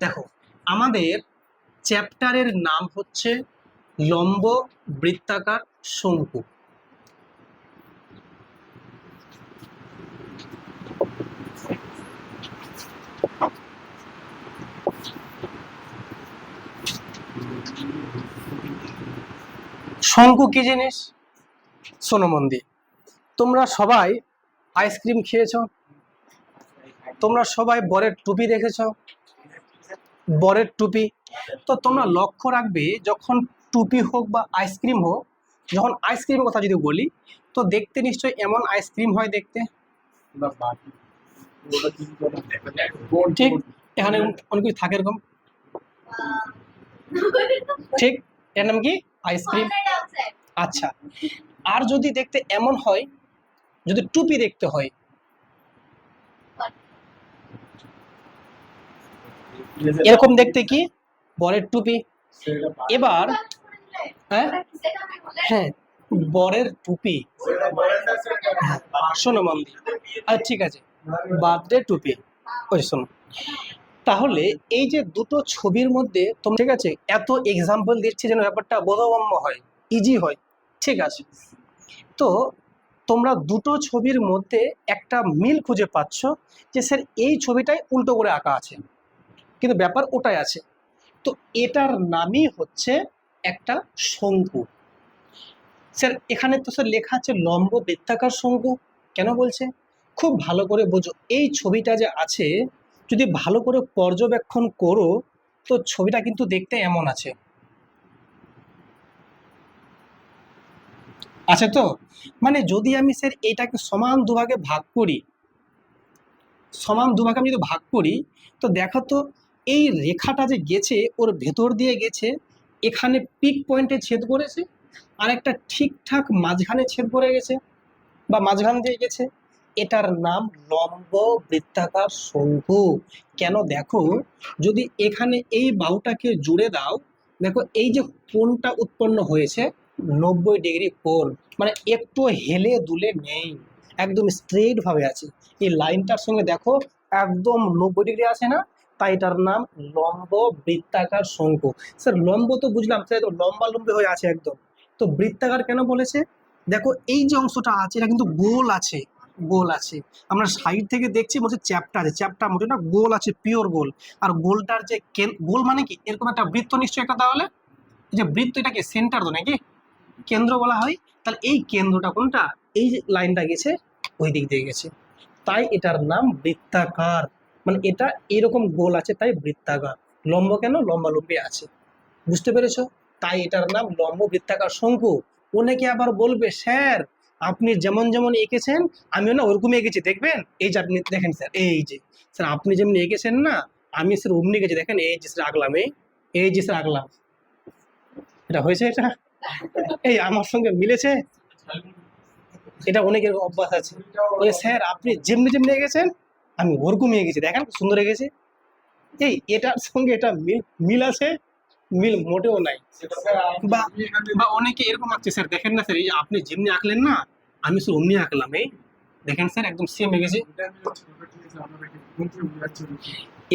দেখো, আমাদের চ্যাপ্টারের নাম হচ্ছে লম্ব বৃত্তাকার শঙ্কু। শঙ্কু কি জিনিস? শোনো মন দিয়ে, তোমরা সবাই আইসক্রিম খেয়েছো, তোমরা সবাই বরের টুপি দেখেছো, বরের টুপি। তো তোমরা লক্ষ্য রাখবে, যখন টুপি হোক বা আইসক্রিম হোক, যখন আইসক্রিমের কথা যদি বলি, তো দেখতে নিশ্চয়ই এমন আইসক্রিম হয় দেখতে, ঠিক? এখানে অনেক কিছু থাকে এরকম, ঠিক? এর নাম কি? আইসক্রিম। আচ্ছা, আর যদি দেখতে এমন হয়, যদি টুপি দেখতে হয়, এরকম দেখতে কি? বরের টুপি। এবার হ্যাঁ, বরের টুপি। শোনো মাম, আচ্ছা ঠিক আছে, বার্থডে টুপি। ওই শোনো, তাহলে এই যে দুটো ছবির মধ্যে তোমরা, ঠিক আছে, এত এক্সাম্পল দিচ্ছি যেন ব্যাপারটা বোধগম্য হয়, ইজি হয়, ঠিক আছে? তো তোমরা দুটো ছবির মধ্যে একটা মিল খুঁজে পাচ্ছ যে স্যার এই ছবিটাই উল্টো করে আঁকা আছে, কিন্তু ব্যাপার ওটাই আছে। তো এটার নামই হচ্ছে একটা শঙ্কু। স্যার এখানে তো স্যার লেখা আছে লম্ব বৃত্তাকার শঙ্কু, কেন বলছে? খুব ভালো করে বোঝো, এই ছবিটা যে আছে, যদি ভালো করে পর্যবেক্ষণ করো, তো ছবিটা কিন্তু দেখতে এমন আছে, আছে তো? মানে যদি আমি স্যার এটাকে সমান দুভাগে ভাগ করি, সমান দুভাগে আমি যদি ভাগ করি, তো দেখো তো, এই রেখাটা যে গেছে ওর ভেতর দিয়ে গেছে, এখানে পিক পয়েন্টে ছেদ করেছে, আর একটা ঠিকঠাক মাঝখানে ছেদ করে গেছে বা মাঝখান দিয়ে গেছে, এটার নাম লম্ব বৃত্তাকার শঙ্কু। কেন? দেখো, যদি এখানে এই বাহুটাকে জুড়ে দাও, দেখো এই যে কোণটা উৎপন্ন হয়েছে, 90 ডিগ্রি কোণ, মানে একটু হেলে দুলে নেই, একদম স্ট্রেট ভাবে আছে। এই লাইনটার সঙ্গে দেখো একদম 90 ডিগ্রি আছে না, তাই এটার নাম লম্ব বৃত্তাকার শঙ্কু। স্যার লম্ব তো বুঝলাম, স্যার তো লম্বা লম্বি হয়ে আছে একদম, তো বৃত্তাকার কেন বলেছে? দেখো এই যে অংশটা আছে এটা কিন্তু গোল আছে, গোল আছে। আমরা সাইড থেকে দেখছি বলছে চ্যাপ্টা আছে, চ্যাপ্টা মোটে না, গোল আছে, পিওর গোল। আর গোলটার যে গোল মানে কি, এরকম একটা বৃত্ত নিশ্চয়ই একটা, তাহলে এই যে বৃত্ত, এটাকে সেন্টার তো নাকি কেন্দ্র বলা হয়, তাহলে এই কেন্দ্রটা কোনটা? এই যে লাইনটা গেছে ওই দিক দিয়ে গেছে, তাই এটার নাম বৃত্তাকার। মানে এটা এরকম গোল আছে তাই বৃত্তাকার। লম্ব কেন? লম্বালম্বি আছে, বুঝতে পেরেছো? তাই এটার নাম লম্ব বৃত্তাকার শঙ্কু। অনেকে আবার বলবে স্যার আপনি যেমন যেমন এঁকেছেন আমিও না ওরকমই এঁকেছি, দেখবেন এই যে আপনি দেখেন স্যার, এই যে স্যার আপনি যেমনি এঁকেছেন না, আমি স্যার অমনি এঁকেছি, দেখেন এই যে স্যার আঁকলাম, এই যে স্যার আঁকলাম, এটা হয়েছে, এটা এই আমার সঙ্গে মিলেছে। এটা অনেকের অভ্যাস আছে, বলে স্যার আপনি যেমনি যেমনি এঁকেছেন আমি ওরকমই এঁকেছি, দেখেন সুন্দর এঁকেছি। এই এটার সঙ্গে এটা মিল মিল আছে? মিল মোটেও নাই। বা বা অনেকে এরকম আঁকছে, স্যার দেখেন না স্যার, এই যে আপনি যেমনি আঁকলেন না আমি স্যার অমনি আঁকলাম, এই দেখেন স্যার একদম সেম এঁকেছি।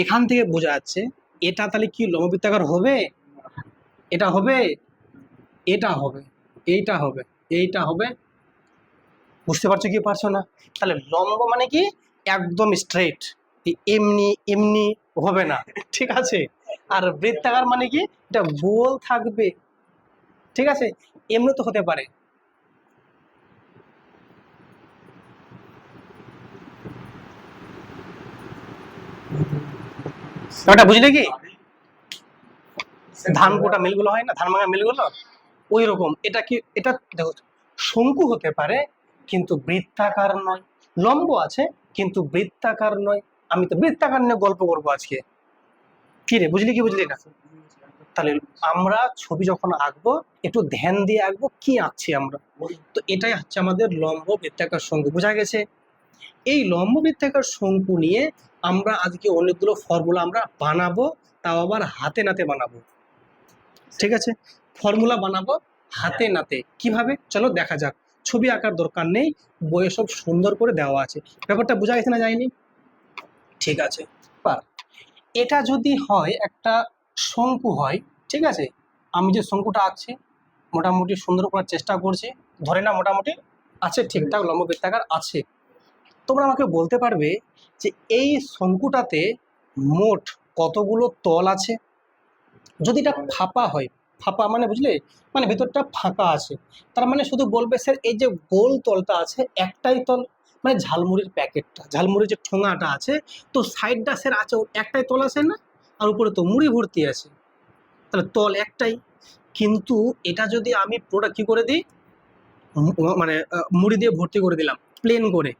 এখান থেকে বোঝা যাচ্ছে এটা তাহলে কি লম্ববৃত্তাকার হবে? এটা হবে, এটা হবে, এইটা হবে, এইটা হবে। বুঝতে পারছো কি পারছো না? তাহলে লম্ব মানে কি? একদম স্ট্রেট, এমনি এমনি হবে না, ঠিক আছে? আর বৃত্তাকার মানে কি? এটা গোল থাকবে, ঠিক আছে? এমনি তো হতে পারে। ওটা বুঝলে কি? ধান কোটা মিলগুলো হয় না, ধান ভাঙা মিলগুলো, ওই রকম। এটা কি? এটা দেখো, শঙ্কু হতে পারে কিন্তু বৃত্তাকার নয়, লম্ব আছে কিন্তু বৃত্তাকার নয়। আমি তো বৃত্তাকার নিয়ে গল্প করবো আজকে। কি রে, বুঝলি কি বুঝলি না? তাহলে আমরা ছবি যখন আঁকবো একটু ধ্যান দিয়ে আঁকবো কি আঁকছি আমরা। তো এটাই হচ্ছে আমাদের লম্ব বৃত্তাকার শঙ্কু, বোঝা গেছে? এই লম্ব বৃত্তাকার শঙ্কু নিয়ে আমরা আজকে অনেকগুলো ফর্মুলা আমরা বানাবো, তাও আবার হাতে নাতে বানাবো, ঠিক আছে? ফর্মুলা বানাবো হাতে নাতে, কিভাবে চলো দেখা যাক। ছবি আঁকার দরকার নেই, বইয়ে সব সুন্দর করে দেওয়া আছে। ব্যাপারটা বোঝা গেছে না যায়নি? ঠিক আছে। এটা যদি হয় একটা শঙ্কু হয়, ঠিক আছে, আমি যে শঙ্কুটা আঁকছি মোটামুটি সুন্দর করার চেষ্টা করছি, ধরে না মোটামুটি আছে, ঠিকঠাক লম্ব বৃত্তাকার আছে। তোমরা আমাকে বলতে পারবে যে এই শঙ্কুটাতে মোট কতগুলো তল আছে? যদি এটা ফাঁপা হয়, ফাঁপা মানে বুঝলে, মানে ভেতরটা ফাঁকা আছে, তার মানে শুধু বলবে স্যার এই যে গোল তলটা আছে একটাই তল, মানে ঝালমুড়ির প্যাকেটটা, ঝালমুড়ির যে ঠোঙাটা আছে, তো সাইডটা স্যার আছে ওর একটাই তল আছে না, আর উপরে তো মুড়ি ভর্তি আছে, তাহলে তল একটাই। কিন্তু এটা যদি আমি পুরোটা কি করে দিই, মানে মুড়ি দিয়ে ভর্তি করে দিলাম প্লেন করে,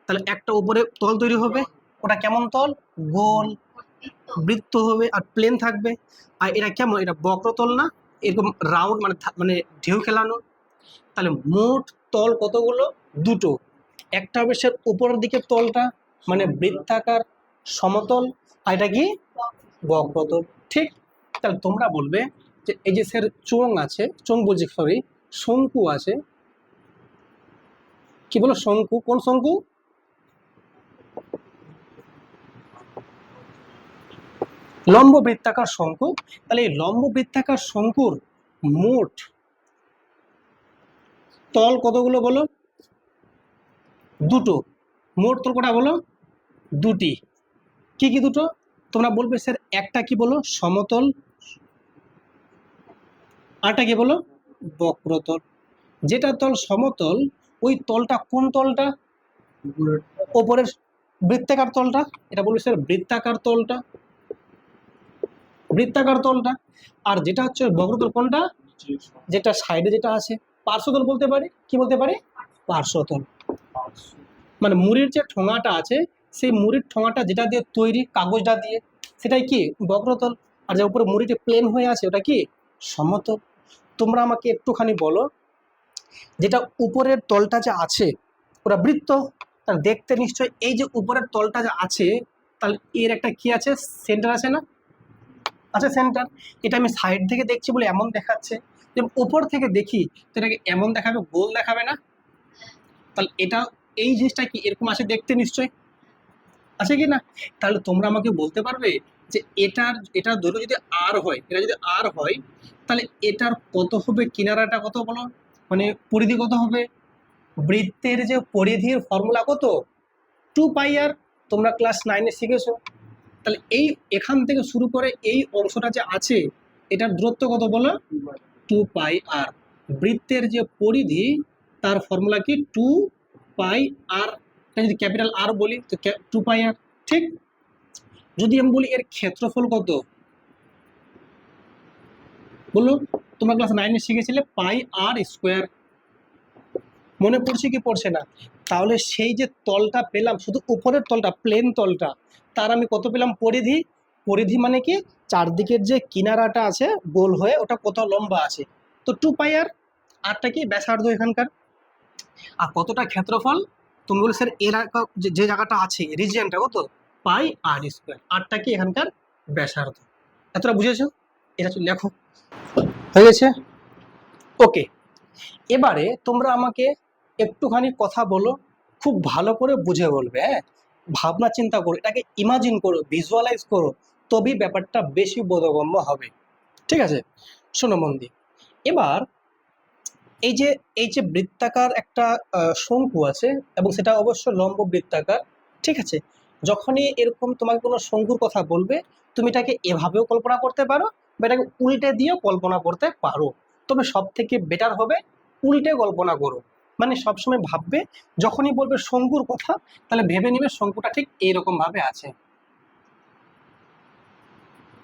তাহলে একটা উপরে তল তৈরি হবে, ওটা কেমন তল? গোল বৃত্ত হবে আর প্লেন থাকবে। আর এটা কেমন, এটা বক্রতল না, এরকম রাউন্ড, মানে মানে ঢেউ খেলানো। তাহলে মোট তল কতগুলো? দুটো। একটা হবে সে উপরের দিকের তলটা মানে বৃত্তাকার সমতল, আর এটা কি বক্রতল, ঠিক। তাহলে তোমরা বলবে যে এই যে স্যার চোঙ আছে, চোঙ বলছি সরি, শঙ্কু আছে, কি বলো শঙ্কু, কোন শঙ্কু? লম্ব বৃত্তাকার শঙ্কু। তাহলে এই লম্ব বৃত্তাকার শঙ্কুর মোট তল কতগুলো বলো? দুটো। মোট তল কটা বলো? দুটি। কি কি দুটো? তোমরা বলবে স্যার একটা কি বলো সমতল, আরটা কি বলো বক্রতল। যেটা তল সমতল ওই তলটা কোন তলটা? ওপরের বৃত্তাকার তলটা, এটা বলবে স্যার বৃত্তাকার তলটা, বৃত্তাকার তলটা। আর যেটা হচ্ছে বক্রতল কোনটা? যেটা সাইডে যেটা আছে, পার্শ্বতল বলতে পারি, কি বলতে পারি? পার্শ্বতল। মানে মুড়ির যে ঠোঙাটা আছে সেই মুড়ির ঠোঙাটা যেটা দিয়ে তৈরি, কাগজটা দিয়ে, সেটাই কি বক্রতল। আর যে উপরে মুড়িটা প্লেন হয়ে আছে ওটা কি সমতল। তোমরা আমাকে একটুখানি বলো, যেটা উপরের তলটা যে আছে ওটা বৃত্ত, তাহলে দেখতে নিশ্চয় এই যে উপরের তলটা যে আছে, তাহলে এর একটা কি আছে, সেন্টার আছে না? আচ্ছা সেন্টার। এটা আমি সাইড থেকে দেখছি বলে এমন দেখাচ্ছে, যে উপর থেকে দেখি তো এটাকে এমন দেখাবে, গোল দেখাবে না? তাহলে এটা এই জিনিসটা কি এরকম আছে দেখতে নিশ্চয়, আছে কি না? তাহলে তোমরা আমাকে বলতে পারবে যে এটার দৈর্ঘ্য যদি আর হয়, এটা যদি আর হয়, তাহলে এটার কত হবে, কিনারাটা কত বলো, মানে পরিধি কত হবে? বৃত্তের যে পরিধির ফর্মুলা কত? 2πr। তোমরা ক্লাস 9-এ শিখেছো। তাহলে এই এখান থেকে শুরু করে এই অংশটা যে আছে এটার দূরত্ব কত বলো? 2πr। বৃত্তের যে পরিধি তার ফর্মুলা কি 2πr। যদি ক্যাপিটাল আর বলি তো 2πr, ঠিক। যদি আমি বলি এর ক্ষেত্রফল কত বলো, তোমরা ক্লাস 9-এ শিখেছিলে πr²। মনে পড়ছে কি পড়ছে না? তাহলে সেই যে তলটা পেলাম, শুধু উপরের তলটা প্লেন তলটা, তার আমি কত পেলাম? পরিধি। পরিধি মানে কি চারদিকের যে কিনারাটা আছে গোল হয়ে ওটা কত লম্বা আছে, তো 2πr। আরটা কি ব্যাসার্ধ এখানকার। আর কতটা ক্ষেত্রফল? তুমি বলে স্যার এর যে জায়গাটা আছে রিজিয়নটা কত? πr²। আরটা কি এখানকার ব্যাসার্ধ। এতটা বুঝেছো? এটা লেখো, হয়ে গেছে। ওকে, এবারে তোমরা আমাকে একটুখানি কথা বলো, খুব ভালো করে বুঝে বলবে, হ্যাঁ, ভাবনা চিন্তা করো, এটাকে ইমাজিন করো, ভিজুয়ালাইজ করো, তবেই ব্যাপারটা বেশি বোধগম্য হবে, ঠিক আছে? শোনো মন দিয়ে। এবার এই যে বৃত্তাকার একটা শঙ্কু আছে এবং সেটা অবশ্য লম্ব বৃত্তাকার, ঠিক আছে? যখনই এরকম তোমাকে কোনো শঙ্কুর কথা বলবে, তুমি এটাকে এভাবেও কল্পনা করতে পারো বা এটাকে উল্টে দিয়েও কল্পনা করতে পারো। তবে সব থেকে বেটার হবে উল্টে কল্পনা করো। মানে সবসময় ভাববে, যখনই বলবে শঙ্কুর কথা, তাহলে ভেবে নিবে শঙ্কুটা ঠিক এইরকম ভাবে আছে।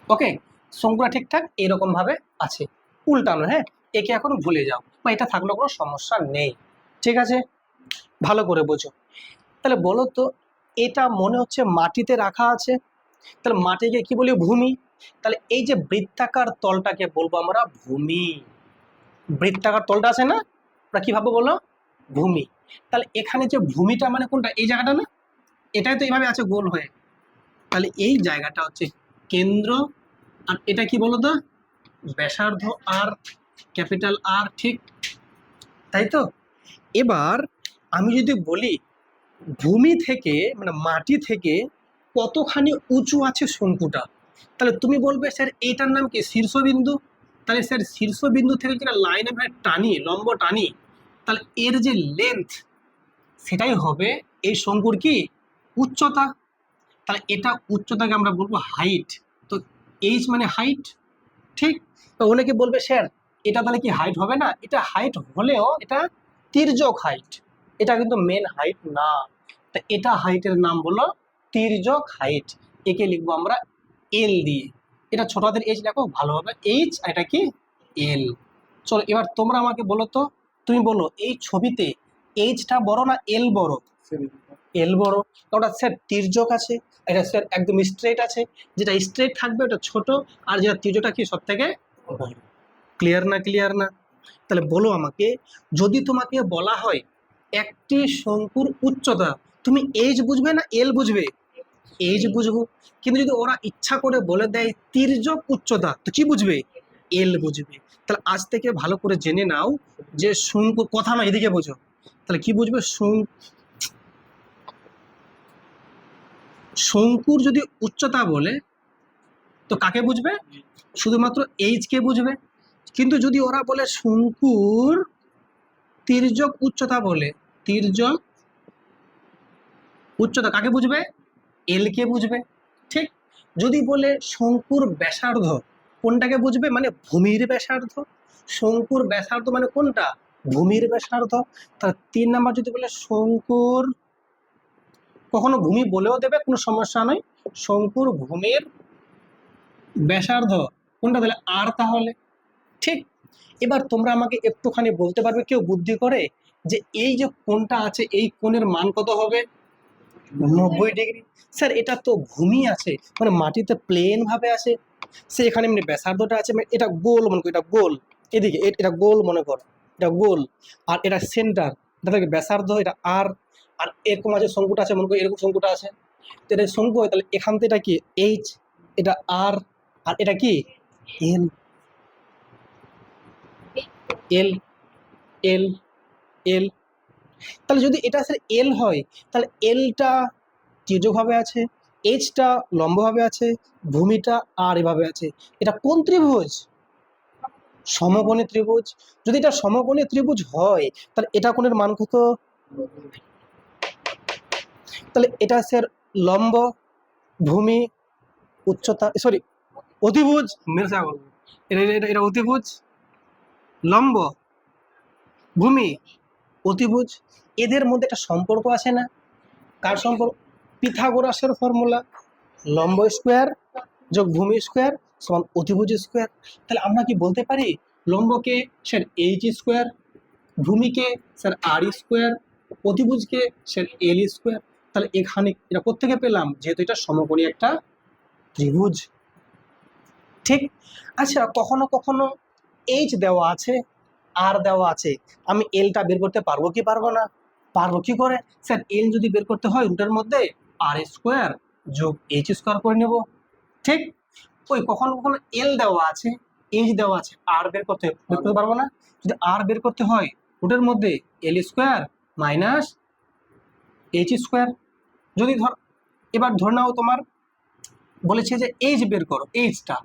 ওকে, শঙ্কুটা ঠিকঠাক এরকম ভাবে আছে, উল্টানো, হ্যাঁ। একে এখন ভুলে যাও বা এটা থাকলেও কোনো সমস্যা নেই, ঠিক আছে? ভালো করে বোঝো। তাহলে বলো তো, এটা মনে হচ্ছে মাটিতে রাখা আছে, তাহলে মাটিকে কি বলি? ভূমি। তাহলে এই যে বৃত্তাকার তলটাকে বলবো আমরা ভূমি। বৃত্তাকার তলটা আছে না, ওরা কি ভাববো বলো? ভূমি। তাহলে এখানে যে ভূমিটা মানে কোনটা? এই জায়গাটা না, এটাই তো এইভাবে আছে গোল হয়ে, তাহলে এই জায়গাটা হচ্ছে কেন্দ্র। আর এটা কি বলো তো? ব্যাসার্ধ আর, ক্যাপিটাল আর, ঠিক তাই তো? এবার আমি যদি বলি ভূমি থেকে মানে মাটি থেকে কতখানি উঁচু আছে শঙ্কুটা, তাহলে তুমি বলবে স্যার এইটার নাম কি শীর্ষবিন্দু। তাহলে স্যার শীর্ষবিন্দু থেকে যেটা লাইন আমরা টানি, লম্ব টানি, তাহলে এর যে লেন্থ সেটাই হবে এই শঙ্কুর কি উচ্চতা। তাহলে এটা উচ্চতাকে আমরা বলবো হাইট। তো এইচ মানে হাইট, ঠিক। তো অনেকে বলবে স্যার এটা তাহলে কি হাইট হবে না? এটা হাইট হলেও এটা তির্যক হাইট, এটা কিন্তু মেন হাইট না। তা এটা হাইটের নাম বলো তির্যক হাইট। একে লিখবো আমরা এল দিয়ে। এটা ছোট হাতের এইচ লেখো ভালোভাবে, এইচ, এটা কি এল। চলো এবার তোমরা আমাকে বলো তো, তুমি বলো এই ছবিতে এইচটা বড় না এল বড়? এল বড়, ওটা স্যার তির্যক আছে, এটা স্যার একদম স্ট্রেট আছে, যেটা স্ট্রেট থাকবে ওটা ছোট, আর যেটা তির্যকটা কি সব থেকে বড়। ক্লিয়ার না? ক্লিয়ার না? তাহলে বলো আমাকে, যদি তোমাকে বলা হয় একটি শঙ্কুর উচ্চতা, তুমি এইচ বুঝবে না এল বুঝবে? এইচ বুঝবো। কিন্তু যদি ওরা ইচ্ছা করে বলে দেয় তির্যক উচ্চতা, তো কি বুঝবে? এল বুঝবে। তাহলে আজ থেকে ভালো করে জেনে নাও যে শঙ্কু, কথা না এদিকে বোঝো, তাহলে কি বুঝবে? শঙ্কুর যদি উচ্চতা বলে তো কাকে বুঝবে? শুধুমাত্র এইচ কে বুঝবে। কিন্তু যদি ওরা বলে শঙ্কুর তির্যক উচ্চতা বলে, তির্যক উচ্চতা কাকে বুঝবে? এল কে বুঝবে, ঠিক। যদি বলে শঙ্কুর ব্যাসার্ধ, কোনটাকে বুঝবে? মানে ভূমির ব্যাসার্ধ। শঙ্কুর ব্যাসার্ধ মানে কোনটা? ভূমির ব্যাসার্ধ। তাহলে 3 নাম্বার যদি বলে শঙ্কুর, কখনো ভূমি বলেও দেবে, কোনো সমস্যা নয়, শঙ্কুর ভূমির ব্যাসার্ধ কোনটা? তাহলে আর, তাহলে ঠিক। এবার তোমরা আমাকে একটুখানি বলতে পারবে কেউ বুদ্ধি করে যে এই যে কোণটা আছে এই কোণের মান কত হবে? 90 ডিগ্রি। স্যার এটা তো ভূমি আছে, মানে মাটিতে প্লেন ভাবে আছে, সে এখানে এমনি ব্যাসার্ধটা আছে, মানে এটা গোল মনে করো, এটা গোল, এদিকে এটা গোল মনে করো, এটা গোল, আর এটা সেন্টার, এটা থেকে ব্যাসার্ধ, এটা আর, আর এরকম আছে শঙ্কুটা আছে মনে করো, এরকম শঙ্কুটা আছে, তো এটা শঙ্কু হয়, তাহলে এখান থেকে এটা কি এইচ, এটা আর, আর এটা কি এল, এল, এল, এল। তাহলে যদি এটা স্যার এল হয়, তাহলে এলটা তির্যকভাবে আছে, এইচটা লম্বভাবে আছে, ভূমিটা আর এভাবে আছে। এটা কোন ত্রিভুজ? সমকোণী ত্রিভুজ। যদি এটা সমকোণী ত্রিভুজ হয় তাহলে এটা কোণের মান কত? তাহলে এটা স্যার লম্ব, ভূমি, উচ্চতা, সরি অতিভুজ, এটা অতিভুজ, লম্ব, ভূমি, অতিভুজ। এদের মধ্যে একটা সম্পর্ক আছে না? কার সম্পর্ক? পিথাগোরাসের ফর্মুলা, লম্ব স্কোয়ার যোগ ভূমি স্কোয়ার সমান অতিভুজ স্কোয়ার। তাহলে আমরা কি বলতে পারি লম্বকে স্যার এইচ স্কোয়ার, ভূমিকে স্যার আর স্কোয়ার, অতিভুজকে স্যার এল স্কোয়ার। তাহলে এখানে এটা কোত্থেকে পেলাম? যেহেতু এটা সমকোণী একটা ত্রিভুজ, ঠিক। আচ্ছা কখনো কখনো এইচ দেওয়া আছে, আর দেওয়া আছে, আমি এলটা বের করতে পারবো কি পারবো না? পারবো। কি করে? স্যার এল যদি বের করতে হয় রুটের মধ্যে আর স্কোয়ার যোগ এইচ স্কোয়ার করে নেব, ঠিক। ওই কখনো কখনো এল দেওয়া আছে, এইচ দেওয়া আছে, আর বের করতে পারবো না। যদি আর বের করতে হয় রুটের মধ্যে এল স্কোয়ার মাইনাস এইচ স্কোয়ার। যদি এবার ধর নাও তোমার বলেছে যে এইচ বের করো, এইচটা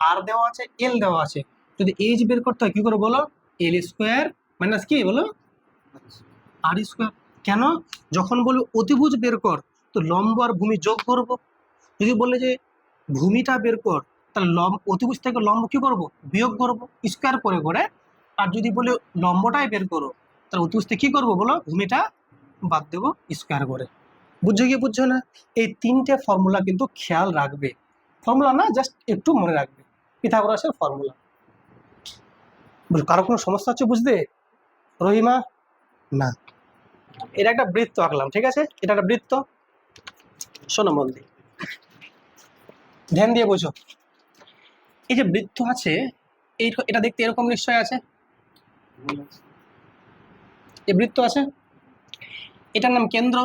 আর দেওয়া আছে, এল দেওয়া আছে, যদি এইচ বের করতে হয় কি করে বলো? এল স্কোয়ার মাইনাস কি বলো? আর স্কোয়ার। কেন? যখন বলবো অতিভুজ বের কর তো লম্ব আর ভূমি যোগ করব। যদি বলে যে ভূমিটা বের কর তাহলে অতিভুজ থেকে লম্ব কি করব? বিয়োগ করব স্কোয়ার করে করে। আর যদি বলে লম্বটাই বের করো তাহলে অতিভুজ থেকে কি করবো বলো? ভূমিটা বাদ দেবো স্কোয়ার করে। বুঝছো কি বুঝছো না? এই 3টে ফর্মুলা কিন্তু খেয়াল রাখবে, ফর্মুলা না জাস্ট একটু মনে রাখবে, পিথাগোরাসের ফর্মুলা। কারো কোনো সমস্যা হচ্ছে বুঝতে? রহিমা? না। এটা একটা বৃত্ত আঁকলাম, ঠিক আছে, এটা একটা বৃত্ত। শোনো মন দিয়ে, ধ্যান দিয়ে বোঝো। এই যে বৃত্ত আছে, এটা দেখতে এরকম নিশ্চয় আছে, এই বৃত্ত আছে, এটার নাম কেন্দ্র।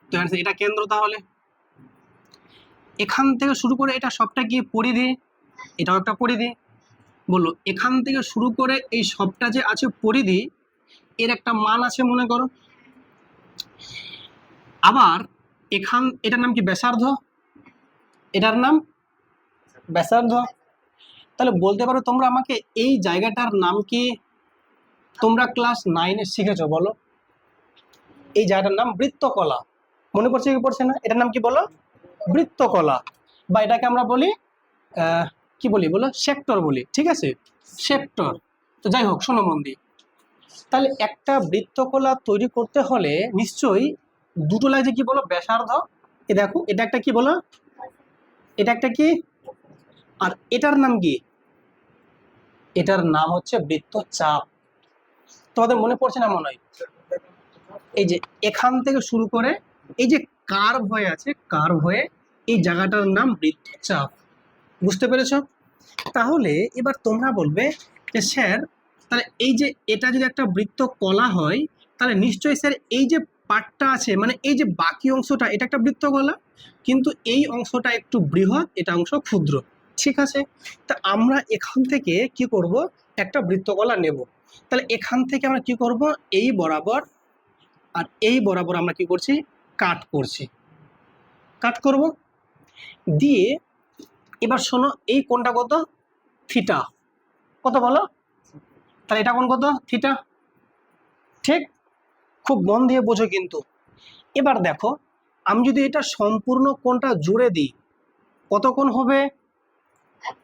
তো এটা কেন্দ্র। তাহলে এখান থেকে শুরু করে এটা সবটা কি পরিধি? এটাও একটা পরিধি। বললো এখান থেকে শুরু করে এই সবটা যে আছে পরিধি, এর একটা মান আছে মনে করো। আবার এটার নাম কি ব্যাসার্ধ, এটার নাম ব্যাসার্ধ। তাহলে বলতে পারো তোমরা আমাকে এই জায়গাটার নাম কি? তোমরা ক্লাস 9-এ শিখেছো, বলো। এই জায়গাটার নাম বৃত্তকলা। মনে পড়ছে কি পড়ছে না? এটার নাম কি বলো? বৃত্তকলা। বা এটাকে আমরা বলি কি বলি বলো? সেক্টর বলি, ঠিক আছে, সেক্টর। তো যাই হোক, শোনো মন দিয়ে। তাহলে একটা বৃত্তকলা তৈরি করতে হলে নিশ্চয়ই দুটো লাগছে, কি বলো? ব্যাসার্ধ। এ দেখো, এটা একটা কি বলো? এটা একটা কি? আর এটার নাম কি? এটার নাম হচ্ছে বৃত্তচাপ। তোমাদের মনে পড়ছে না মনে হয়? এই যে এখান থেকে শুরু করে এই যে কার্ভ হয়ে আছে, কার্ভ হয়ে এই জায়গাটার নাম বৃত্তচাপ। বুঝতে পেরেছো? তাহলে এবার তোমরা বলবে যে স্যার, তাহলে এই যে এটা যদি একটা বৃত্তকলা হয়, তাহলে নিশ্চয়ই স্যার এই যে পার্টটা আছে, মানে এই যে বাকি অংশটা, এটা একটা বৃত্তকলা, কিন্তু এই অংশটা একটু বৃহৎ, এটা অংশ ক্ষুদ্র। ঠিক আছে, তা আমরা এখান থেকে কি করব? একটা বৃত্তকলা নেব। তাহলে এখান থেকে আমরা কি করব? এই বরাবর আর এই বরাবর আমরা কি করছি? কাট করছি, কাট করব। দিয়ে এবার শোনো, এই কোণটা কত? থিটা। কত বলো? তাহলে এটা কোণ কত? থিটা। ঠিক, খুব মন দিয়ে বোঝো কিন্তু। এবার দেখো, আমি যদি এটা সম্পূর্ণ কোণটা জুড়ে দিই, কত কোণ হবে?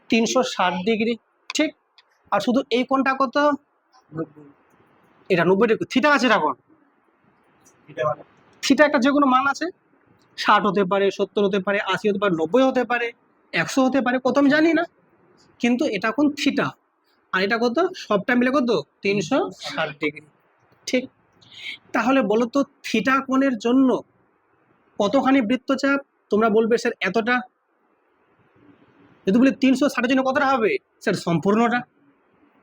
360 ডিগ্রি। ঠিক, আর শুধু এই কোণটা কত? এটা 90 ডিগ্রি। থিটা আছে এখন, থিটা একটা যে কোনো মান আছে, 60 হতে পারে, 70 হতে পারে, 80 হতে পারে, 90 হতে পারে, 100 হতে পারে, কত আমি জানি না, কিন্তু এটা এখন থিটা। আর এটা কত? সবটা মিলে কত? 360 ডিগ্রি। ঠিক, তাহলে বলো তো থিটা কোণের জন্য কতখানি বৃত্তচাপ? তোমরা বলবে স্যার এতটা। যদি বলি 360-এর জন্য কতটা হবে? স্যার সম্পূর্ণটা।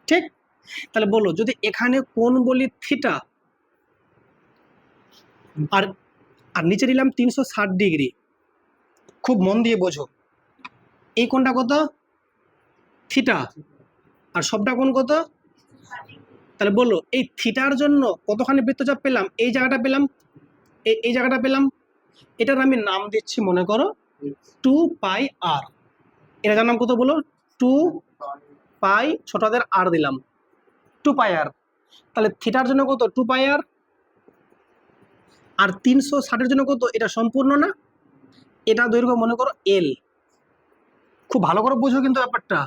ঠিক, তাহলে বলো, যদি এখানে কোণ বলি থিটা, আর আর নিচে নিলাম 360 ডিগ্রি, খুব মন দিয়ে বোঝো, এই কোণটা কত? থিটা। আর সবটা কোণ কত? তাহলে বলো, এই থিটার জন্য কতখানি বৃত্তচাপ পেলাম? এই জায়গাটা পেলাম, এই জায়গাটা পেলাম। এটার আমি নাম দিচ্ছি, মনে করো 2πr। এটার নাম কত বলো? 2π, ছোটদের আর দিলাম, 2πr। তাহলে থিটার জন্য কত? 2πr। আর 360-এর জন্য কত? এটা সম্পূর্ণ না, এটা দৈর্ঘ্য মনে করো এল। খুব ভালো করে বোঝো কিন্তু ব্যাপারটা।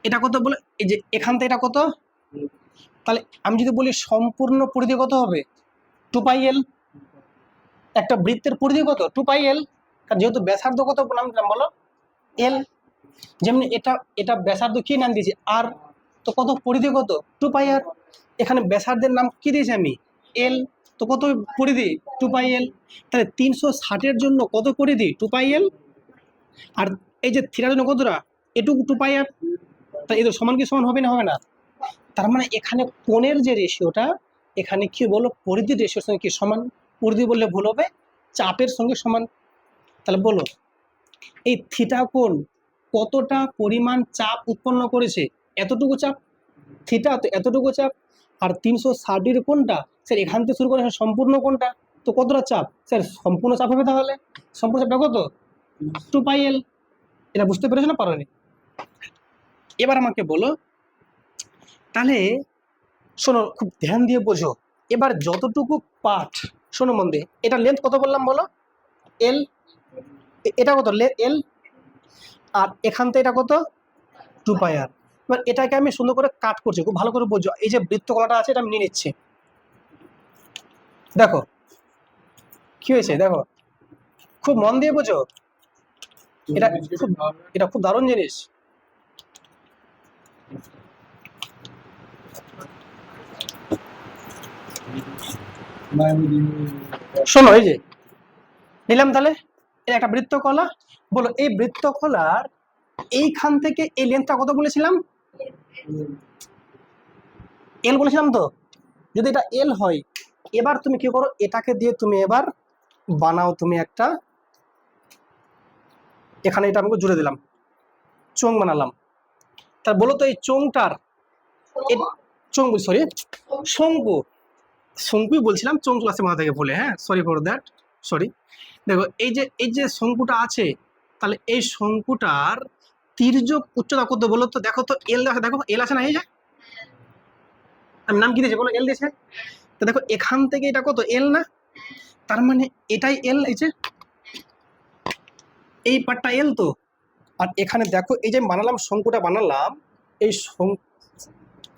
এটা কত বলে? এই যে এখান থেকে এটা কত? তাহলে আমি যদি বলি সম্পূর্ণ পরিধি কত হবে? 2πl। একটা বৃত্তের পরিধি কত? 2πl। কারণ যেহেতু ব্যাসার্ধ কত নাম দিলাম বলো? এল। যেমনি এটা এটা ব্যাসার্ধ কি নাম দিয়েছি? আর। তো কত? পরিধি কত? 2πr। এখানে ব্যাসার্ধের নাম কি দিয়েছি আমি? এল। তো কত পরিধি? 2πl। তাহলে 360-এর জন্য কত পরিধি? 2πl। আর এই যে থিটার জন্য কতটা? এটুকু 2πr। তাই এদের সমান কি সমান হবে না হবে না? তার মানে এখানে কোণের যে রেশিওটা, এখানে কি বলো? পরিধির রেশিওর সঙ্গে কি সমান? পরিধি বললে ভুল হবে, চাপের সঙ্গে সমান। তাহলে বলো, এই থিটা কোণ কতটা পরিমাণ চাপ উৎপন্ন করেছে? এতটুকু চাপ। থিটা তো এতটুকু চাপ। আর 360-এর কোণটা স্যার এখান থেকে শুরু করে সম্পূর্ণ কোণটা, তো কতটা চাপ? স্যার সম্পূর্ণ চাপ হবে। তাহলে সম্পূর্ণ চাপটা কত? 2πl। এটা বুঝতে পেরেছো না পারোনি? এবার আমাকে বলো, তাহলে শোনো, খুব ধ্যান দিয়ে বোঝো। এবার যতটুকু পার্ট, শোনো মন দিয়ে, এটা লেন্থ কত বললাম বলো? এল। এটা কত? এল। আর এখান থেকে এটা কত? 2πr। এবার এটাকে আমি সুন্দর করে কাট করছি, খুব ভালো করে বোঝো। এই যে বৃত্তকলাটা আছে, এটা আমি নিয়ে নিচ্ছি। দেখো কি হয়েছে, দেখো, খুব মন দিয়ে বোঝো। এটা খুব দারুণ জিনিস। শোনো, এই যে নিলাম, তাহলে এটা একটা বৃত্তকলা। বলো, এই বৃত্তকলার এইখান থেকে এই লেন্থটা কত বলেছিলাম? এল বলেছিলাম তো। যদি এটা এল হয়, এবার তুমি কি করো? এটাকে দিয়ে তুমি এবার বানাও তুমি একটা, এখানে এটা আমাকে জুড়ে দিলাম, চোঙ বানালাম। তা বলো তো এই চোঙটার, চোঙ বল, সরি, শঙ্কু, শঙ্কুই বলছিলাম, চোঙ চলে আসছে মাথা থেকে ভুলে, হ্যাঁ, সরি ফর দ্যাট, সরি। দেখো, এই যে শঙ্কুটা আছে, তাহলে এই শঙ্কুটার তির্যক উচ্চতা কত বলো তো? দেখো তো এল, দেখো এল আছে না, এই যে আমি নাম কি দিয়েছি বলো, এল দিয়েছে। তো দেখো এখান থেকে এটা কত, এল না? তার মানে এটাই এল, এই যে এই পার্টটা এল তো। আর এখানে দেখো এই যে বানালাম শঙ্কুটা বানালাম, এই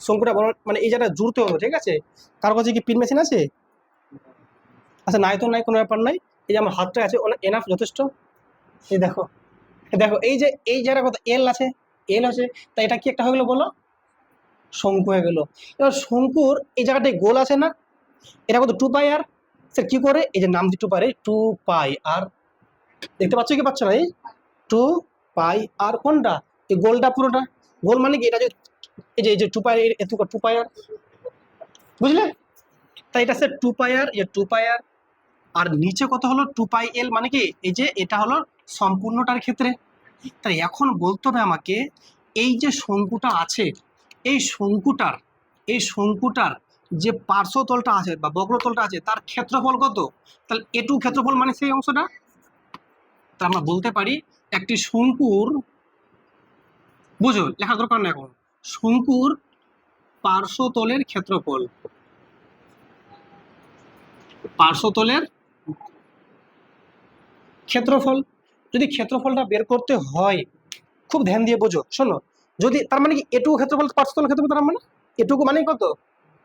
শঙ্কুটা মানে এই জায়গাটা জুড়তে হবে, ঠিক আছে? কারো কাছে কি পিন মেশিন আছে? আচ্ছা নাই তো, নাই, কোনো ব্যাপার নাই। এই যে আমার হাতটা আছে এনাফ, যথেষ্ট। এই দেখো, দেখো এই যে এই জায়গা কত এল আছে, এল আছে। তা এটা কি একটা হয়ে গেলো বলো, শঙ্কু হয়ে গেল। এবার শঙ্কুর এই জায়গাটায় গোল আছে না, এটা কত 2 পাই আর। স্যার কি করে, এই যে নাম দিতে পারে 2 পাই আর, দেখতে পাচ্ছ কি পাচ্ছ না? এই 2 পাই আর কোনটা, এই গোলটা পুরোটা। গোল মানে কি এটা যে এই যে 2 পাই, এত 2 পাই আর, বুঝলে? তাই এটা স্যার 2 পাই আর, 2 পাই আর। আর নিচে কত হলো 2 পাই এল, মানে কি এই যে এটা হলো সম্পূর্ণটার ক্ষেত্রে। তাই এখন বলতে হবে আমাকে, এই যে শঙ্কুটা আছে, এই শঙ্কুটার যে পার্শ্বতলটা আছে বা বক্রতলটা আছে তার ক্ষেত্রফল কত? তাহলে এটু ক্ষেত্রফল মানে সেই অংশটা। তা আমরা বলতে পারি একটি শঙ্কুর, বুঝো লেখা দরকার না এখন, শঙ্কুর পার্শ্বতলের ক্ষেত্রফল, পার্শ্বতলের ক্ষেত্রফল। যদি ক্ষেত্রফলটা বের করতে হয়, খুব ধ্যান দিয়ে বোঝো, শোনো, যদি তার মানে কি এটুকু ক্ষেত্রফল পার্শ্বতল ক্ষেত্রফল, তার মানে এটুকু মানে কত,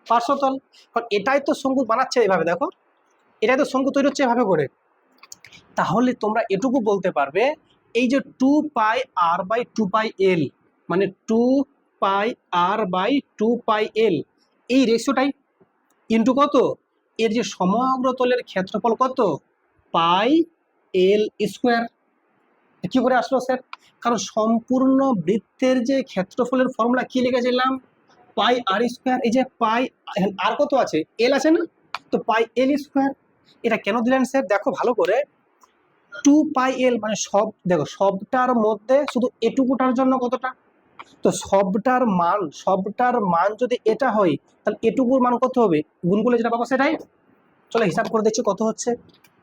পার্শ্বতল। কারণ এটাই তো শঙ্কু বানাচ্ছে এইভাবে, দেখো এটাই তো শঙ্কু তৈরি হচ্ছে এভাবে করে। তাহলে তোমরা এটুকু বলতে পারবে, এই যে 2 পাই আর বাই 2 পাই এল, মানে 2 পাই আর বাই 2 পাই এল, এই রেশিওটাই ইন্টু কত, এর যে সমগ্র তলের ক্ষেত্রফল কত, পাই এল স্কোয়ার। কি করে আসলো স্যার? কারণ সম্পূর্ণ বৃত্তের যে ক্ষেত্রফলের ফর্মুলা কি লিখেছিলাম, পাই আর স্কোয়ার। এই যে পাই আর কত আছে, এল আছে না, তো পাই এল স্কোয়ার। এটা কেন দিলেন স্যার? দেখো ভালো করে, 2 পাই এল মানে সব, দেখো সবটার মধ্যে শুধু এটুকুটার জন্য কতটা, তো সবটার মান যদি এটা হয়, তাহলে এটুকুর মান কত হবে, গুণ করলে যেটা পাবো সেটাই। চলো হিসাব করে দেখছি কত হচ্ছে।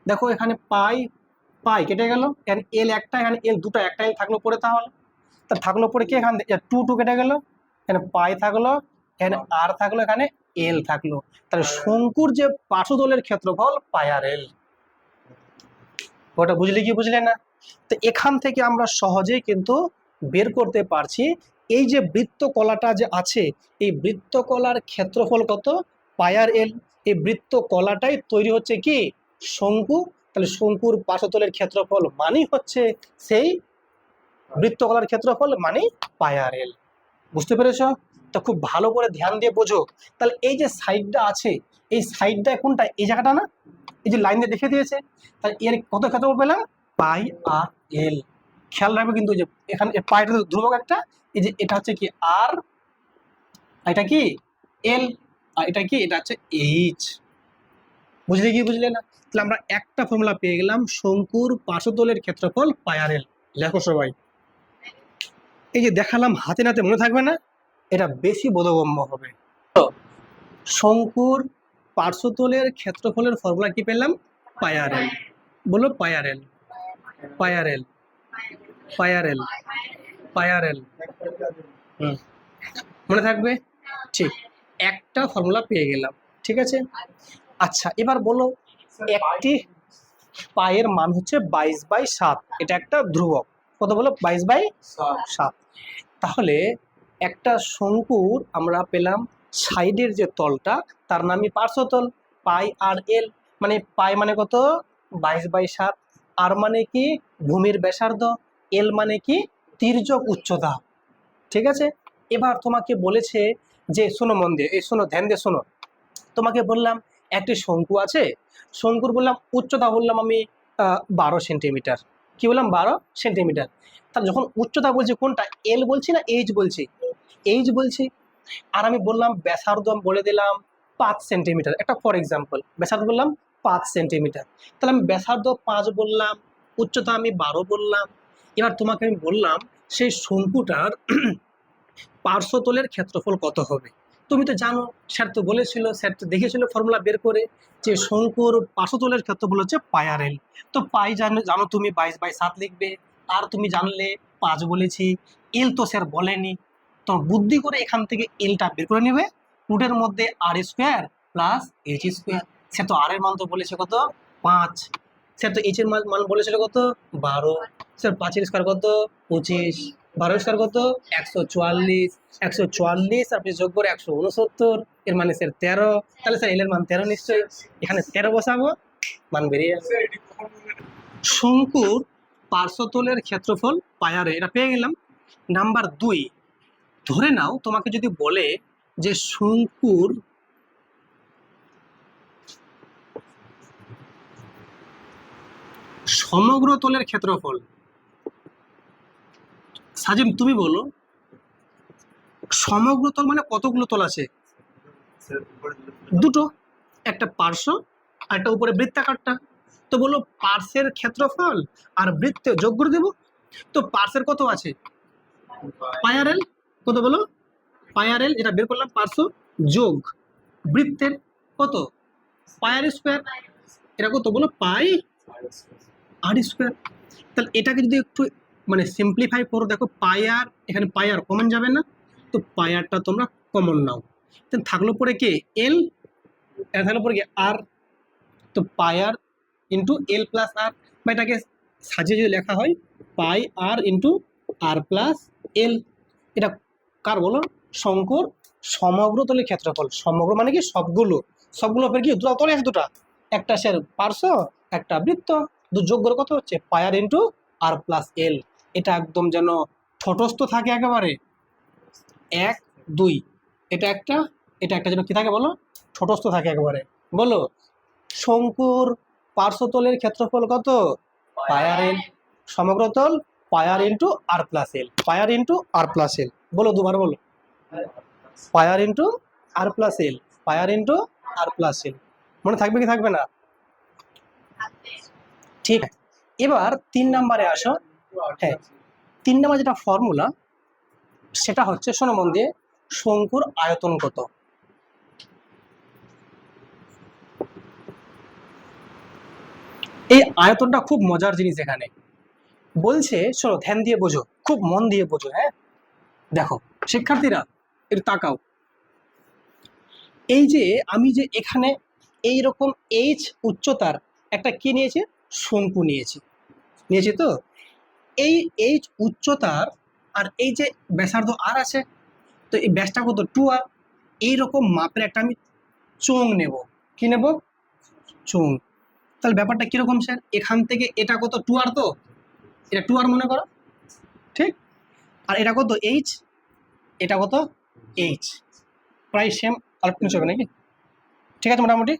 দেখো এখানে পাই পাই কেটে গেল, এখানে এল একটা, এখানে এল দুটো, একটা এল থাকলো পরে, তাহলে তা থাকলো পরে কি, এখানে 2 কেটে গেল, এখানে পাই থাকলো, এখানে আর থাকলো, এখানে এল থাকলো। তাহলে শঙ্কুর যে পার্শ্বতলের ক্ষেত্রফল পাই আর এল। ওটা বুঝলে কি বুঝলে না? তো এখান থেকে আমরা সহজেই কিন্তু বের করতে পারছি, এই যে বৃত্তকলাটা যে আছে, এই বৃত্তকলার ক্ষেত্রফল কত, পাই আর এল। এই বৃত্তকলাটাই তৈরি হচ্ছে কি, শঙ্কু। তাহলে শঙ্কুর পার্শ্বতলের ক্ষেত্রফল মানেই হচ্ছে সেই বৃত্তকলার ক্ষেত্রফল মানে পাই আর এল। বুঝতে পেরেছ? তো খুব ভালো করে ধ্যান দিয়ে বোঝো। তাহলে এই যে সাইডটা আছে, এই সাইডটা কোনটা, এই জায়গাটা না, এই যে লাইন দিয়ে দেখে দিয়েছে, তাহলে এর কত ক্ষেত্রফল পেলাম, পাই আর এল। খেয়াল রাখবে কিন্তু, যে এখানে পাইটা ধ্রুবক একটা, এই যে এটা হচ্ছে কি আর, এটা কি এল, আর এটা কি, এটা হচ্ছে এইচ। বুঝলে কি বুঝলে না? তাহলে আমরা একটা ফর্মুলা পেয়ে গেলাম, শঙ্কুর পার্শ্বতলের ক্ষেত্রফল পাই আর এল। লেখো সবাই। এই যে দেখালাম হাতে নাতে, মনে থাকবে না? এটা বেশি বোধগম্য হবে। শঙ্কুর পার্শ্বতলের ক্ষেত্রফলের ফর্মুলা কি পেলাম, পাই আর এল। বলো পাই আর এল, পাই আর এল, পাই আর এল, পাই আর এল। মনে থাকবে? ঠিক, একটা ফর্মুলা পেয়ে গেলাম, ঠিক আছে। আচ্ছা এবার বলো, একটি পায়ের মান হচ্ছে 22/7, এটা একটা ধ্রুবক, কত বলো, 22/7। তাহলে একটা শঙ্কুর আমরা পেলাম সাইডের যে তলটা, তার নামই পার্শ্বতল, পাই আর এল। মানে পাই মানে কত, 22/7, আর মানে কি ভূমির ব্যাসার্ধ, এল মানে কি তির্যক উচ্চতা, ঠিক আছে। এবার তোমাকে বলেছে যে, শোনো মন দিয়ে, এই শোনো ধ্যান দিয়ে শোনো, তোমাকে বললাম একটি শঙ্কু আছে, শঙ্কুর বললাম উচ্চতা, বললাম আমি 12 সেন্টিমিটার। কি বললাম, 12 সেন্টিমিটার। তাহলে যখন উচ্চতা বলছি কোনটা, এল বলছি না এইচ বলছি, এইচ বলছি। আর আমি বললাম ব্যাসার্ধ, আমি বলে দিলাম 5 সেন্টিমিটার, একটা ফর এক্সাম্পল ব্যাসার্ধ বললাম 5 সেন্টিমিটার। তাহলে আমি ব্যাসার্ধ 5 বললাম, উচ্চতা আমি 12 বললাম। এবার তোমাকে আমি বললাম সেই শঙ্কুটার পার্শ্বতলের ক্ষেত্রফল কত হবে। তুমি তো জানো, স্যার তো বলেছিল, স্যার তো দেখেছিল ফর্মুলা বের করে, যে শঙ্কুর পার্শ্বতলের ক্ষেত্রফল হচ্ছে পাই আর এল। তো পাই জানো জানো তুমি 22/7 লিখবে, আর তুমি জানলে 5 বলেছি, এল তো স্যার বলেনি। তো বুদ্ধি করে এখান থেকে এলটা বের করে নেবে, রুটের মধ্যে আর স্কোয়ার প্লাস এইচ স্কোয়ার। সে তো আর এর মান তো বলেছে কত 5, স্যার তো এইচ এর মান বলেছিল কত 12, স্যার 5 এর স্কোয়ার কত 25, 12 স্কোয়ার কত 144, 144 আপনি যোগ করে 169, এর মানে স্যার 13। তাহলে স্যার এল এর মান 13 নিশ্চয়ই, এখানে 13 বসাবো, মান বেরিয়ে যাবে। শঙ্কুর পার্শ্বতলের ক্ষেত্রফল পায়ারে, এটা পেয়ে গেলাম। নাম্বার 2, ধরে নাও তোমাকে যদি বলে যে শঙ্কুর সমগ্র তলের ক্ষেত্রফল। সাজিম তুমি বলো, সমগ্র তল মানে কতগুলো তল আছে? দুটো, একটা পার্শ্ব আর একটা উপরে বৃত্তাকারটা। তো বলো পার্শ্বের ক্ষেত্রফল আর বৃত্ত যোগ করে দেবো। তো পার্শ্বের কত আছে পায়ারেল, কত বলো পায়ারেল, এটা বের করলাম পার্শ্ব, যোগ বৃত্তের কত পায়ার স্কোয়ার, এটা কত বলো পাই আর স্কোয়ার। তাহলে এটাকে যদি একটু মানে সিম্পলিফাই করো, দেখো পায়ার, এখানে পায়ার কমন যাবে না, তো পায়ারটা তোমরা কমন নাও, তাহলে থাকলো পরে কে এল, এটা থাকলো পরে কি আর, তো পায়ার ইন্টু এল প্লাস আর, বা এটাকে সাজিয়ে যদি লেখা হয় পাই আর ইন্টু আর প্লাস এল। এটা কার বলো শঙ্কুর সমগ্র তলের ক্ষেত্রফল। সমগ্র মানে কি সবগুলো, সবগুলো ফের কি দুটো তলে আছে দুটা, একটা স্যার পার্শ্ব একটা বৃত্ত, যোগ করে কত হচ্ছে পায়ার ইন্টু আর প্লাস এল। এটা একদম যেন ঠোঁটস্থ থাকে একেবারে 1 2, এটা একটা এটা একটা যেন কি থাকে বলো ঠোঁটস্থ থাকে একেবারে। বলো শঙ্কুর পার্শ্বতলের ক্ষেত্রফল কত পায়ার এল, সমগ্র তল পায়ার ইন্টু আর প্লাস এল, পায়ার ইন্টু আর প্লাস এল। বলো দুবার বলো, পায়ার ইন্টু আর প্লাস এল, পায়ার ইন্টু আর প্লাস এল। মনে থাকবে কি থাকবে না? ঠিক আছে, এবার 3 নম্বরে আসো। হ্যাঁ 3 নম্বর যেটা ফর্মুলা সেটা হচ্ছে, শোনো মন দিয়ে, শঙ্কুর আয়তন কত। এই আয়তনটা খুব মজার জিনিস, এখানে বলছে শোনো ধ্যান দিয়ে বোঝো, খুব মন দিয়ে বোঝো। হ্যাঁ দেখো শিক্ষার্থীরা একটু তাকাও, এই যে আমি যে এখানে এই রকম এইচ উচ্চতার একটা কি নিয়েছি শঙ্কু নিয়েছি তো এই এইচ উচ্চতার, আর এই যে ব্যাসার্ধ আর আছে, তো এই ব্যাসটা কত 2r, এইরকম মাপের একটা আমি চোঙ নেব। কি নেব? চোঙ। তাহলে ব্যাপারটা কিরকম স্যার, এখান থেকে এটা কত 2r, তো এটা 2r মনে করো, ঠিক, আর এটা কত এইচ, এটা কত এইচ, প্রায় সেম, আর নিচে হবে নাকি? ঠিক আছে মোটামুটি,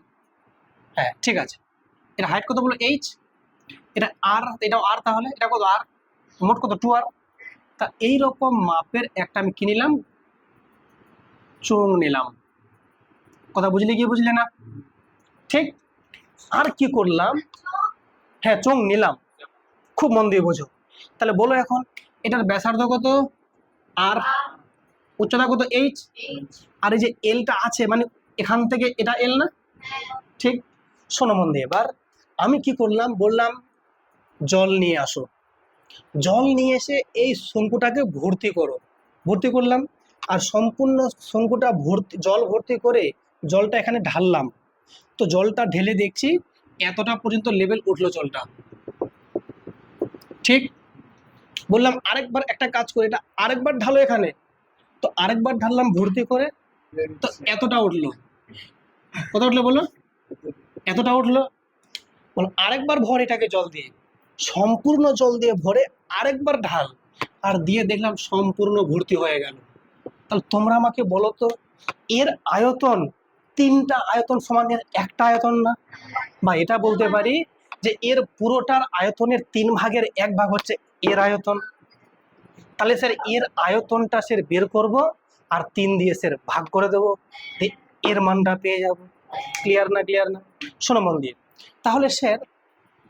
হ্যাঁ ঠিক আছে। এটা হাইট কত বলো এইচ, এটা আর, এটাও আর, তাহলে এটা কত আর, মোট কত 2r। তা এইরকম মাপের একটা আমি কি নিলাম চোঙ নিলাম। কথা বুঝলে কি বুঝলে না? ঠিক, আর কি করলাম, হ্যাঁ চোঙ নিলাম, খুব মন দিয়ে বোঝো। তাহলে বলো এখন এটার ব্যাসার্ধ কত আর, উচ্চতা কত এইচ, আর এই যে এলটা আছে মানে এখান থেকে এটা এল না, ঠিক। শোনো মন দিয়ে, এবার আমি কি করলাম বললাম জল নিয়ে আসো, জল নিয়ে এসে এই শঙ্কুটাকে ভর্তি করো, ভর্তি করলাম, আর সম্পূর্ণ শঙ্কুটা ভর্তি জল ভর্তি করে জলটা এখানে ঢাললাম। তো জলটা ঢেলে দেখছি এতটা পর্যন্ত লেভেল উঠলো জলটা, ঠিক। বললাম আরেকবার একটা কাজ করে এটা আরেকবার ঢালো এখানে, তো আরেকবার ঢাললাম ভর্তি করে, তো এতটা উঠলো, কত উঠলো বলো এতটা উঠলো। বলো আরেকবার ভর এটাকে জল দিয়ে, সম্পূর্ণ জল দিয়ে ভরে আরেকবার ঢাল, আর দিয়ে দেখলাম সম্পূর্ণ ভর্তি হয়ে গেল। তাহলে তোমরা আমাকে বলো তো এর আয়তন, 3টা আয়তন সমান এর একটা আয়তন না? বা এটা বলতে পারি যে এর পুরোটার আয়তনের 3 ভাগের 1 ভাগ হচ্ছে এর আয়তন। তাহলে স্যার এর আয়তনটা স্যার বের করব আর 3 দিয়ে স্যার ভাগ করে দেবো, এর মানটা পেয়ে যাব। ক্লিয়ার না? ক্লিয়ার না? শোনো মন দিয়ে, তাহলে স্যার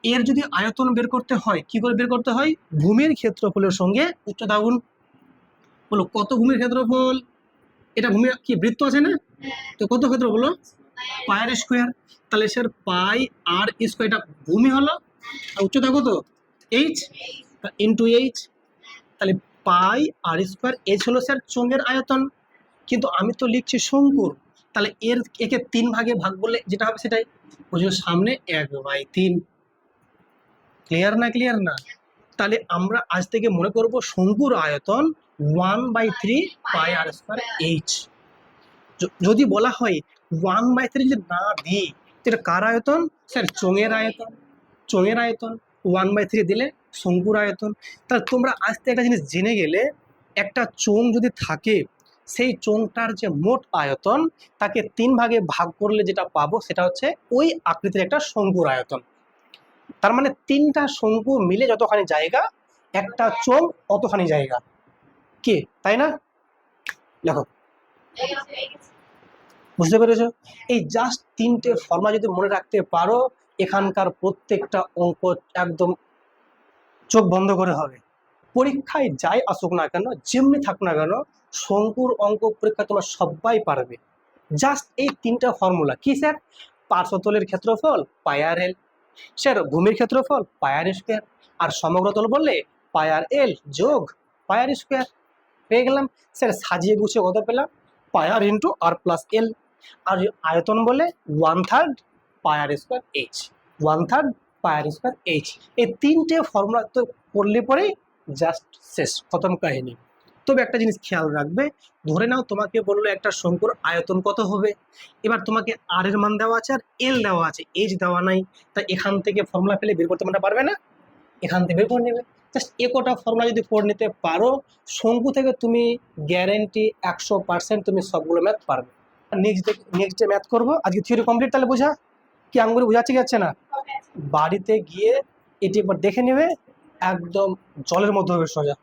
এর যদি আয়তন বের করতে হয় কি করে বের করতে হয়, ভূমির ক্ষেত্রফলের সঙ্গে উচ্চতা গুণ। বলো কত ভূমির ক্ষেত্রফল, এটা ভূমি কি বৃত্ত আছে না, তো কত ক্ষেত্র বলো পায়ের স্কোয়ার। তাহলে স্যার পাই আর স্কোয়ার, এটা ভূমি হলো, আর উচ্চতা কত এইচ, ইন্টু এইচ, তাহলে পাই আর স্কোয়ার। এইচ হলো স্যার চোঙের আয়তন, কিন্তু আমি তো লিখছি শঙ্কুর, তাহলে একে 3 ভাগে ভাগ করলে যেটা হবে সেটাই, ওই জন্য সামনে 1/3। ক্লিয়ার না? ক্লিয়ার না? তাহলে আমরা আজ থেকে মনে করব শঙ্কুর আয়তন 1/3 পাই আর স্কোয়ার এইচ। যদি বলা হয় 1/3 যদি না দিই, এটা কার আয়তন? স্যার চোঙের আয়তন। চোঙের আয়তন 1/3 দিলে শঙ্কুর আয়তন। তাহলে তোমরা আজ থেকে একটা জিনিস জেনে গেলে, একটা চোঙ যদি থাকে, সেই চোঙটার যে মোট আয়তন, তাকে 3 ভাগে ভাগ করলে যেটা পাবো সেটা হচ্ছে ওই আকৃতির একটা শঙ্কুর আয়তন। তার মানে 3টা শঙ্কু মিলে যতখানি জায়গা, একটা চোঙ অতখানি জায়গা, কে তাই না? দেখো, বুঝতে পেরেছো? এই জাস্ট 3টে ফর্মুলা যদি মনে রাখতে পারো, এখানকার প্রত্যেকটা অঙ্ক একদম চোখ বন্ধ করে হবে। পরীক্ষায় যাই আসুক না কেন, যেমনি থাকুক না কেন, শঙ্কুর অঙ্ক পরীক্ষা তোমরা সবাই পারবে। জাস্ট এই 3টা ফর্মুলা কি স্যার? পার্শ্বতলের ক্ষেত্রফল পাই আর এল, স্যার ভূমির ক্ষেত্রফল পাই আর স্কোয়ার, আর সমগ্রতল বললে পাই আর এল যোগ পাই আর স্কোয়ার। পেয়ে গেলাম। স্যার সাজিয়ে গুছিয়ে কত পেলাম? পাই আর ইন্টু আর প্লাস এল। আর আয়তন বলে 1/3 পাই আর স্কোয়ার এইচ। 1/3 পাই আর স্কোয়ার এইচ। এই 3টে ফর্মুলা তো করলে পরেই জাস্ট শেষ, খতম কাহিনী। তবে একটা জিনিস খেয়াল রাখবে, ধরে নাও তোমাকে বললো একটা শঙ্কুর আয়তন কত হবে, এবার তোমাকে আর এর মান দেওয়া আছে আর এল দেওয়া আছে, এইচ দেওয়া নাই, তাই এখান থেকে ফর্মুলা পেলে বের করতে পারবে না, এখান থেকে বের করে নেবে। জাস্ট একটা ফর্মুলা যদি করে নিতে পারো, শঙ্কু থেকে তুমি গ্যারেন্টি 100% তুমি সবগুলো ম্যাথ পারবে। নেক্সট ডে ম্যাথ করবো, আজকে থিওরি কমপ্লিট। তাহলে বোঝা কি আঙ্গুরে বোঝাচ্ছে যাচ্ছে না? বাড়িতে গিয়ে এটি একবার দেখে নেবে, একদম জলের মধ্যে হবে সোজা।